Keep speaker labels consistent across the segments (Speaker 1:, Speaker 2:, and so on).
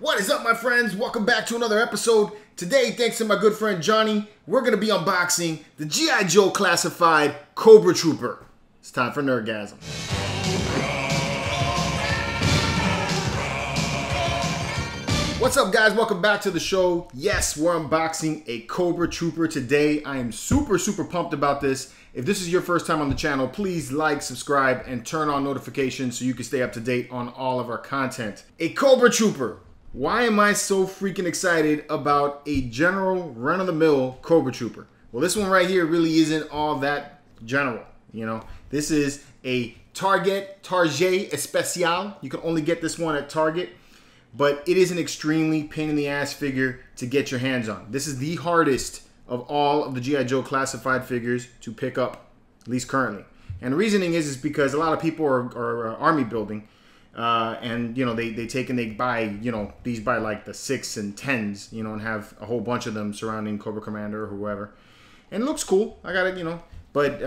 Speaker 1: What is up, my friends? Welcome back to another episode. Today, thanks to my good friend Johnny, we're going to be unboxing the G.I. Joe classified Cobra Trooper. It's time for Nerdgasm. What's up, guys? Welcome back to the show. Yes, we're unboxing a Cobra Trooper today. I am super pumped about this. If this is your first time on the channel, please like, subscribe, and turn on notifications so you can stay up to date on all of our content. A Cobra Trooper. Why am I so freaking excited about a general run-of-the-mill Cobra Trooper? Well, this one right here really isn't all that general, you know. This is a Target Especial. You can only get this one at Target, but it is an extremely pain-in-the-ass figure to get your hands on. This is the hardest of all of the G.I. Joe classified figures to pick up, at least currently. And the reasoning is because a lot of people are army building, and you know they take and they buy, you know, these by like the 6 and 10s, you know, and have a whole bunch of them surrounding Cobra Commander or whoever, and it looks cool. I got it, you know, but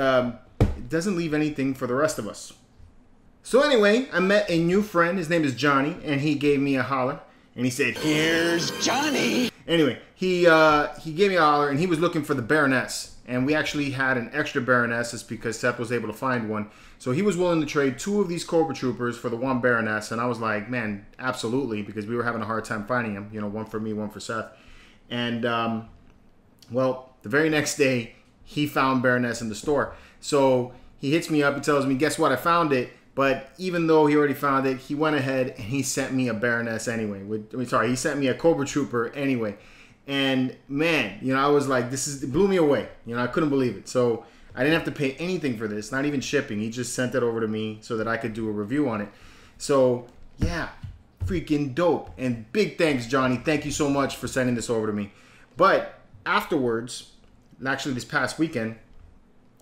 Speaker 1: it doesn't leave anything for the rest of us. So anyway, I met a new friend. His name is Johnny, and he gave me a holler, and he said, "Here's Johnny." Anyway, he gave me a holler, and he was looking for the Baroness. And we actually had an extra Baroness just because Seth was able to find one. So he was willing to trade 2 of these Cobra Troopers for the 1 Baroness. And I was like, man, absolutely, because we were having a hard time finding him. You know, 1 for me, 1 for Seth. And, well, the very next day, he found Baroness in the store. So he hits me up and tells me, guess what, I found it. But even though he already found it, he went ahead and he sent me a Baroness anyway. He sent me a Cobra Trooper anyway. And man, you know, I was like, it blew me away. You know, I couldn't believe it. So I didn't have to pay anything for this, not even shipping. He just sent it over to me so that I could do a review on it. So yeah, freaking dope. And big thanks, Johnny. Thank you so much for sending this over to me. But afterwards, actually this past weekend,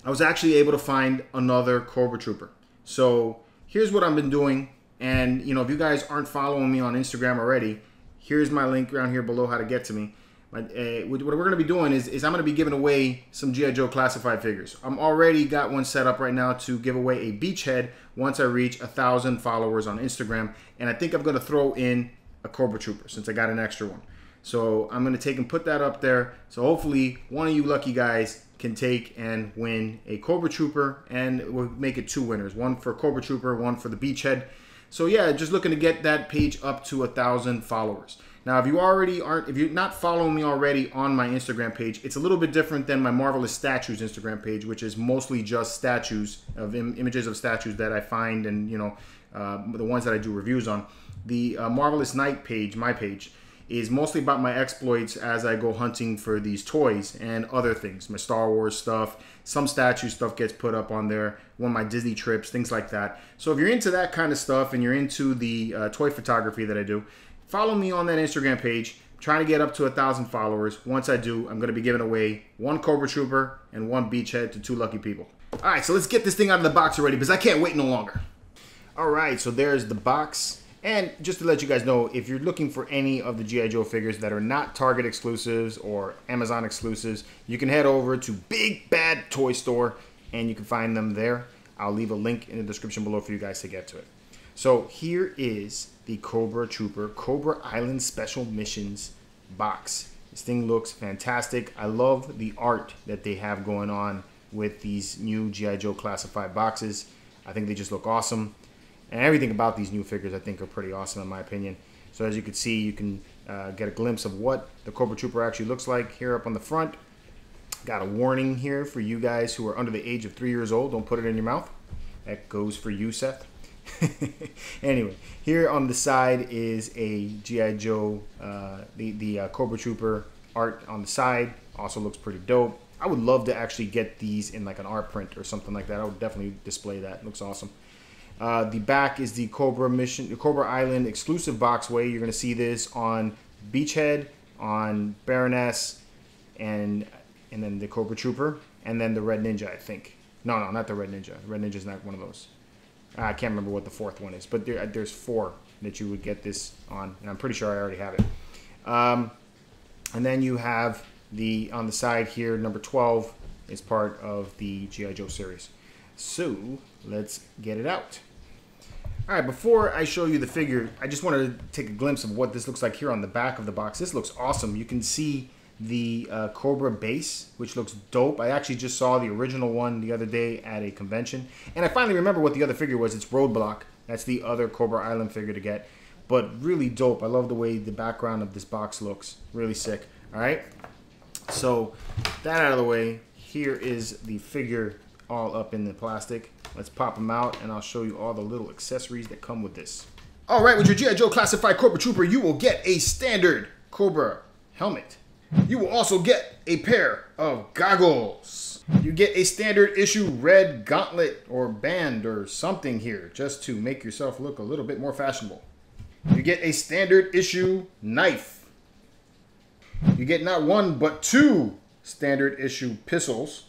Speaker 1: I was actually able to find another Cobra Trooper. So here's what I've been doing. And, you know, if you guys aren't following me on Instagram already, here's my link down here below how to get to me. What we're going to be doing is I'm going to be giving away some G.I. Joe classified figures. I'm already got one set up right now to give away a Beachhead once I reach 1,000 followers on Instagram. And I think I'm going to throw in a Cobra Trooper since I got an extra one. So I'm going to take and put that up there. So hopefully one of you lucky guys can take and win a Cobra Trooper. And we'll make it 2 winners. 1 for Cobra Trooper, 1 for the Beachhead. So yeah, just looking to get that page up to 1,000 followers. Now, if you're not following me already on my Instagram page, it's a little bit different than my Marvelous Statues Instagram page, which is mostly just statues of images of statues that I find and, you know, the ones that I do reviews on. The Marvelous Night page, my page, is mostly about my exploits as I go hunting for these toys and other things. My Star Wars stuff, some statue stuff gets put up on there, one of my Disney trips, things like that. So if you're into that kind of stuff and you're into the toy photography that I do, follow me on that Instagram page. I'm trying to get up to 1,000 followers. Once I do, I'm going to be giving away 1 Cobra Trooper and 1 Beachhead to 2 lucky people. All right, so let's get this thing out of the box already because I can't wait no longer. All right, so there's the box. And just to let you guys know, if you're looking for any of the G.I. Joe figures that are not Target exclusives or Amazon exclusives, you can head over to Big Bad Toy Store and you can find them there. I'll leave a link in the description below for you guys to get to it. So here is the Cobra Trooper Cobra Island Special Missions box. This thing looks fantastic. I love the art that they have going on with these new G.I. Joe classified boxes. I think they just look awesome. And everything about these new figures I think are pretty awesome in my opinion. So as you can see, you can get a glimpse of what the Cobra Trooper actually looks like here up on the front. Got a warning here for you guys who are under the age of 3 years old. Don't put it in your mouth. That goes for you, Seth. Anyway, here on the side is a G.I. Joe, the Cobra Trooper art on the side. Also looks pretty dope. I would love to actually get these in like an art print or something like that. I would definitely display that. It looks awesome. The back is the Cobra Island exclusive boxway. You're going to see this on Beachhead, on Baroness, and then the Cobra Trooper, and then the Red Ninja, I think. No, not the Red Ninja. Red Ninja's not one of those. I can't remember what the 4th one is, but there's 4 that you would get this on, and I'm pretty sure I already have it. And then you have on the side here, number 12 is part of the G.I. Joe series. So let's get it out. All right, before I show you the figure, I just wanted to take a glimpse of what this looks like here on the back of the box. This looks awesome. You can see the Cobra base, which looks dope. I actually just saw the original one the other day at a convention, and I finally remember what the other figure was. It's Roadblock. That's the other Cobra Island figure to get, but really dope. I love the way the background of this box looks. Really sick. All right, so that out of the way, here is the figure all up in the plastic. Let's pop them out, and I'll show you all the little accessories that come with this. All right, with your G.I. Joe Classified Cobra Trooper, you will get a standard Cobra helmet. You will also get a pair of goggles. You get a standard issue red gauntlet or band or something here, just to make yourself look a little bit more fashionable. You get a standard issue knife. You get not one, but two standard issue pistols.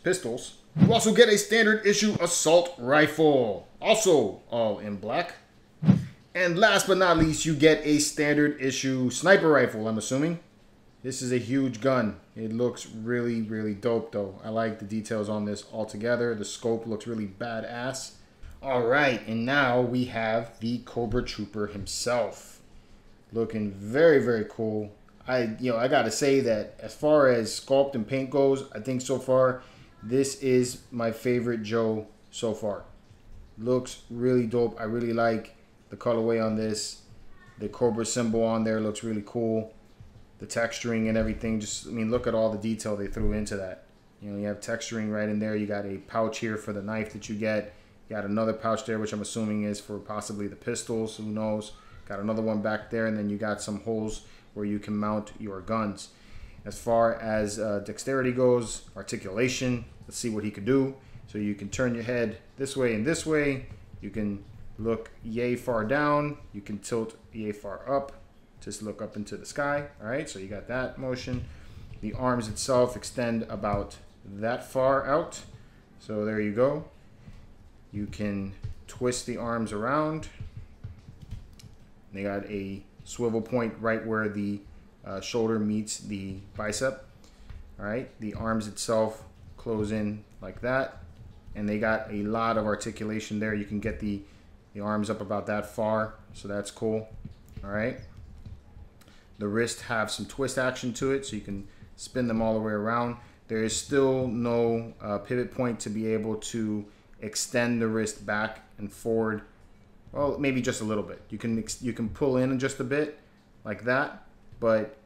Speaker 1: You also get a standard issue assault rifle, also all in black. And last but not least, you get a standard issue sniper rifle, I'm assuming. This is a huge gun. It looks really, really dope though. I like the details on this altogether. The scope looks really badass. All right, and now we have the Cobra Trooper himself. Looking very, very cool. I gotta say that as far as sculpt and paint goes, I think so far, this is my favorite Joe so far. Looks really dope. I really like the colorway on this. The Cobra symbol on there looks really cool. The texturing and everything, just, I mean, look at all the detail they threw into that. You know, you have texturing right in there. You got a pouch here for the knife that you get. You got another pouch there, which I'm assuming is for possibly the pistols. Who knows? Got another one back there, and then you got some holes where you can mount your guns. As far as dexterity goes, articulation, let's see what he could do. So you can turn your head this way and this way. You can look yay far down. You can tilt yay far up. Just look up into the sky. All right, so you got that motion. The arms itself extend about that far out. So there you go. You can twist the arms around. They got a swivel point right where the shoulder meets the bicep. All right, the arms itself close in like that, and they got a lot of articulation there. You can get the arms up about that far, so that's cool. All right, the wrists have some twist action to it, so you can spin them all the way around. There is still no pivot point to be able to extend the wrist back and forward. Well, maybe just a little bit. You can pull in just a bit like that, but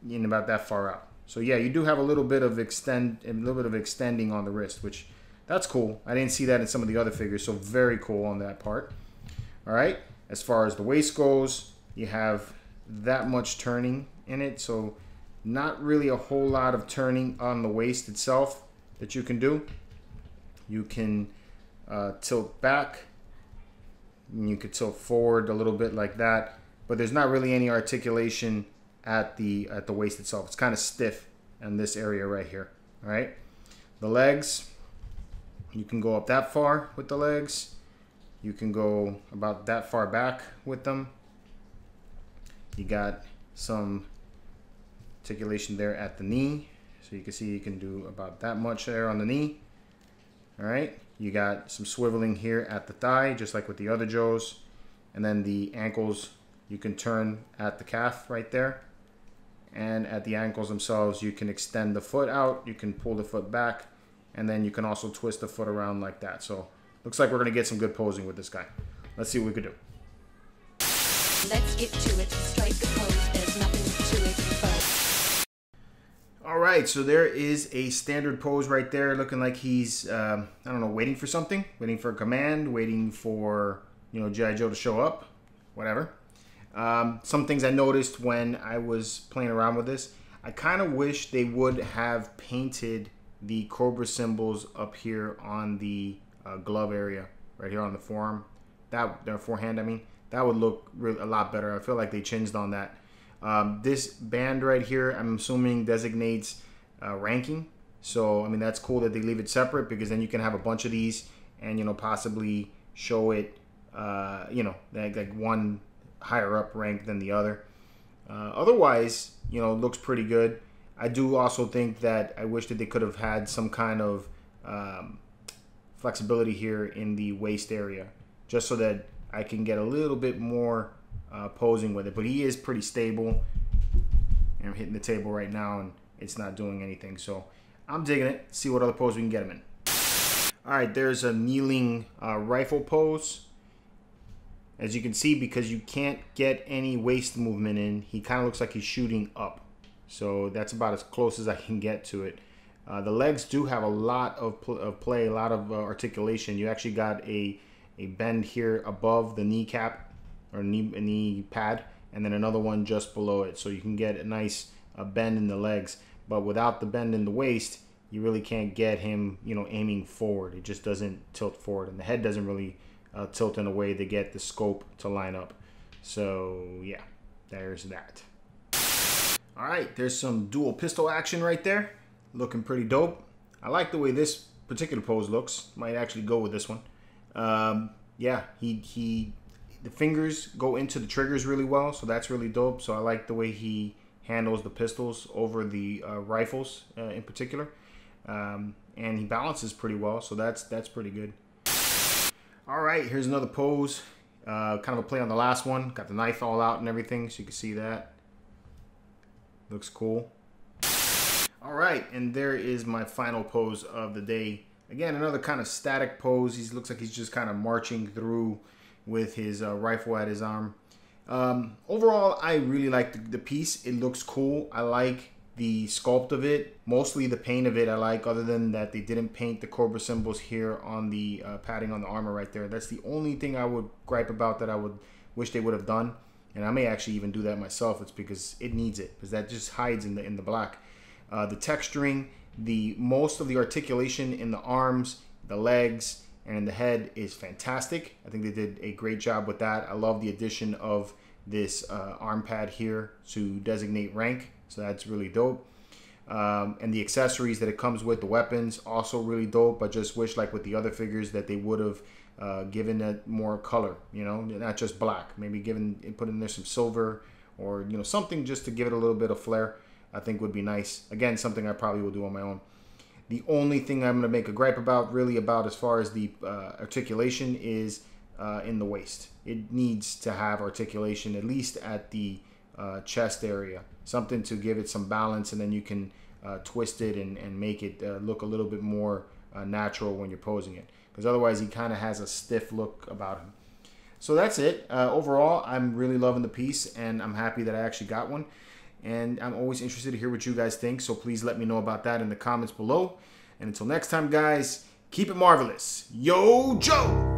Speaker 1: in about that far out. So yeah, you do have a little bit of extending on the wrist, which that's cool. I didn't see that in some of the other figures, so very cool on that part. All right, as far as the waist goes, you have that much turning in it, so not really a whole lot of turning on the waist itself that you can do. You can tilt back, and you could tilt forward a little bit like that, but there's not really any articulation at the waist itself. It's kind of stiff in this area right here. All right, the legs, you can go up that far with the legs. You can go about that far back with them. You got some articulation there at the knee, so you can see you can do about that much there on the knee. All right, you got some swiveling here at the thigh, just like with the other Joes, and then the ankles you can turn at the calf right there, and at the ankles themselves you can extend the foot out, you can pull the foot back, and then you can also twist the foot around like that. So looks like we're gonna get some good posing with this guy. Let's see what we could do.
Speaker 2: Let's get to it. Strike the pose. There's nothing to it but.
Speaker 1: All right, so there is a standard pose right there, looking like he's I don't know, waiting for something, waiting for a command, waiting for, you know, G.I. Joe to show up, whatever. Some things I noticed when I was playing around with this, I kind of wish they would have painted the Cobra symbols up here on the glove area, right here on the forearm, their forehand, I mean. That would look a lot better. I feel like they changed on that. This band right here, I'm assuming designates ranking. So, I mean, that's cool that they leave it separate, because then you can have a bunch of these and, you know, possibly show it, you know, like one higher up rank than the other. Otherwise, you know, it looks pretty good. I do also think that I wish that they could have had some kind of flexibility here in the waist area, just so that I can get a little bit more posing with it. But he is pretty stable. And I'm hitting the table right now and it's not doing anything. So I'm digging it. See what other pose we can get him in. All right, there's a kneeling rifle pose. As you can see, because you can't get any waist movement in, he kind of looks like he's shooting up. So that's about as close as I can get to it. The legs do have a lot of play, a lot of articulation. You actually got a bend here above the kneecap or knee pad, and then another one just below it. So you can get a nice bend in the legs, but without the bend in the waist, you really can't get him, you know, aiming forward. It just doesn't tilt forward, and the head doesn't really tilt in a way to get the scope to line up. So yeah, there's that. All right, there's some dual pistol action right there. Looking pretty dope. I like the way this particular pose looks. Might actually go with this one. Yeah, the fingers go into the triggers really well, so that's really dope. So I like the way he handles the pistols over the rifles in particular. And he balances pretty well, so that's pretty good. All right, here's another pose. Kind of a play on the last one. Got the knife all out and everything, so you can see that. Looks cool. All right, and there is my final pose of the day. Again, another kind of static pose. He looks like he's just kind of marching through with his rifle at his arm. Overall, I really like the piece. It looks cool. I like the sculpt of it. Mostly the paint of it I like, other than that they didn't paint the Cobra symbols here on the padding on the armor right there. That's the only thing I would gripe about that I would wish they would have done. And I may actually even do that myself. It's because it needs it, because that just hides in the black. The texturing, most of the articulation in the arms, the legs, and in the head is fantastic. I think they did a great job with that. I love the addition of this arm pad here to designate rank, so that's really dope. And the accessories that it comes with, the weapons, also really dope. I just wish, like with the other figures, that they would have given it more color, you know, not just black. Maybe put in there some silver, or, you know, something just to give it a little bit of flair. I think would be nice. Again, something I probably will do on my own. The only thing I'm going to make a gripe about, really, about as far as the articulation is in the waist. It needs to have articulation, at least at the chest area. Something to give it some balance, and then you can twist it and make it look a little bit more natural when you're posing it. Because otherwise, he kind of has a stiff look about him. So that's it. Overall, I'm really loving the piece, and I'm happy that I actually got one. And I'm always interested to hear what you guys think, so please let me know about that in the comments below. And until next time, guys, keep it marvelous. Yo, Joe!